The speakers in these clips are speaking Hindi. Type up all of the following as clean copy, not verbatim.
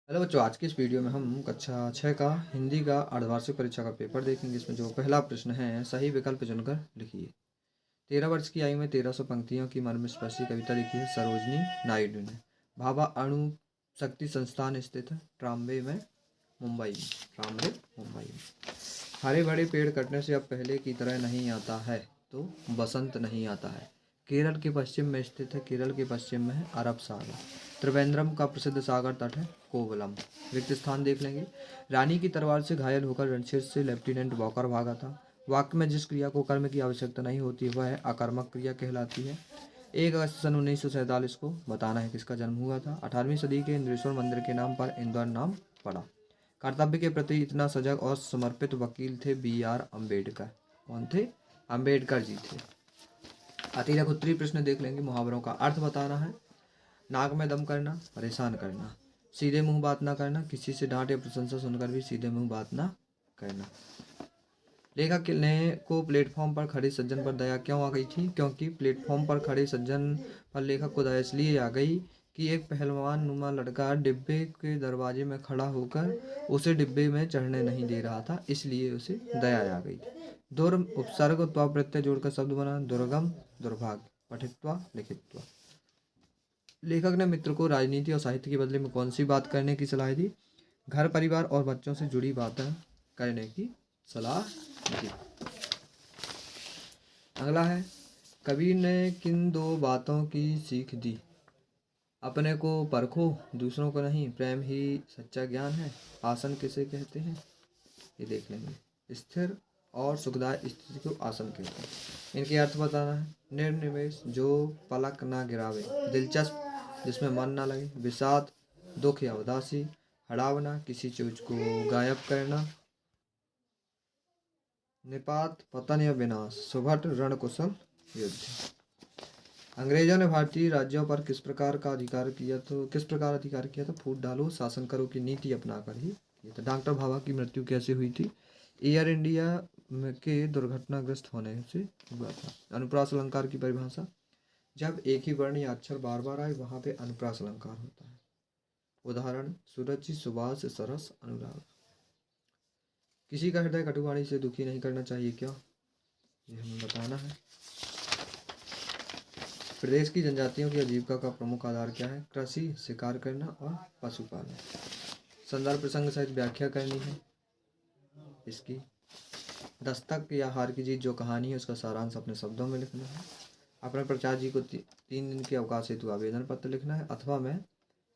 हेलो बच्चों, आज की इस वीडियो में हम कक्षा 6 का हिंदी का अर्धवार्षिक परीक्षा का पेपर देखेंगे। इसमें जो पहला प्रश्न है, सही विकल्प चुनकर लिखिए। 13 वर्ष की आयु में 1300 पंक्तियों की मर्मस्पर्शी कविता लिखी है सरोजनी नायडू ने। भाभा अणु शक्ति संस्थान स्थित है ट्राम्बे में, मुंबई में। ट्राम्बे, मुंबई में। हरे भरे पेड़ कटने से अब पहले की तरह नहीं आता है तो बसंत नहीं आता है। केरल के पश्चिम में स्थित है, केरल के पश्चिम में है अरब सागर। त्रिवेंद्रम का प्रसिद्ध सागर तट है कोवलम। रिक्त स्थान देख लेंगे। रानी की तलवार से घायल होकर रणछेद से लेफ्टिनेंट वॉकर भागा था। वाक्य में जिस क्रिया को कर्म की आवश्यकता नहीं होती वह अकर्मक क्रिया कहलाती है। 1 अगस्त सन 1947 को बताना है किसका जन्म हुआ था। 18वीं सदी के इंद्रेश्वर मंदिर के नाम पर इंदौर नाम पड़ा। कर्तव्य के प्रति इतना सजग और समर्पित वकील थे B.R. अम्बेडकर। कौन थे? अम्बेडकर जी थे। अतिरक उत्तरी प्रश्न देख लेंगे। मुहावरों का अर्थ बताना है। नाक में दम करना, परेशान करना। सीधे मुंह बात ना करना, किसी से डांट या प्रशंसा सुनकर भी सीधे मुंह बात ना करना। लेखक ने को प्लेटफॉर्म पर खड़े सज्जन पर दया क्यों आ गई थी? क्योंकि प्लेटफॉर्म पर खड़े सज्जन पर लेखक को दया इसलिए आ गई कि एक पहलवान नुमा लड़का डिब्बे के दरवाजे में खड़ा होकर उसे डिब्बे में चढ़ने नहीं दे रहा था, इसलिए उसे दया आ गई थी। दुर उपसर्ग त्वा प्रत्यय जोड़कर शब्द बना। दुर्गम, दुर्भाग्य। पठित्वा, लिखित्वा। लेखक ने मित्र को राजनीति और साहित्य के बदले में कौन सी बात करने की सलाह दी? घर परिवार और बच्चों से जुड़ी बातें करने की सलाह दी। अगला है, कबीर ने किन दो बातों की सीख दी? अपने को परखो, दूसरों को नहीं। प्रेम ही सच्चा ज्ञान है। आसन किसे कहते हैं? ये देख लेंगे। स्थिर और सुखदायक स्थिति को आसन कहते हैं। इनके अर्थ बताना है। निर्निमेष, जो पलक ना गिरावे। दिलचस्प, जिसमें मन ना लगे। विषाद, दुख या उदासी। हड़ावना, किसी चीज को गायब करना। निपात, पतन या विनाश। सुभट, रणकुशल युद्ध। अंग्रेजों ने भारतीय राज्यों पर किस प्रकार अधिकार किया था? फूट डालो, शासन करो की नीति अपनाकर ही किया था। डॉक्टर भाभा की मृत्यु कैसे हुई थी? एयर इंडिया के दुर्घटनाग्रस्त होने से हुआ था। अनुप्रास अलंकार की परिभाषा, जब एक ही वर्ण या अक्षर बार बार आए वहां पे अनुप्रास अलंकार होता है। उदाहरण, सुरुचि, सुभाष, सरस, अनुराग। किसी का हृदय कटुवाणी से दुखी नहीं करना चाहिए क्या? ये हमें बताना है। प्रदेश की जनजातियों की आजीविका का प्रमुख आधार क्या है? कृषि, शिकार करना और पशुपालन। संदर्भ प्रसंग सहित व्याख्या करनी है इसकी। दस्तक या हार की जीत जो कहानी है उसका सारांश अपने शब्दों में लिखना है। अपने प्रचार जी को 3 दिन के अवकाश हेतु आवेदन पत्र लिखना है, अथवा मैं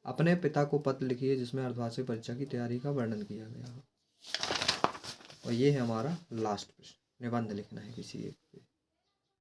अपने पिता को पत्र लिखिए जिसमें अर्धवार्षिक परीक्षा की तैयारी का वर्णन किया गया हो। और ये है हमारा लास्ट प्रश्न। निबंध लिखना है किसी एक पे।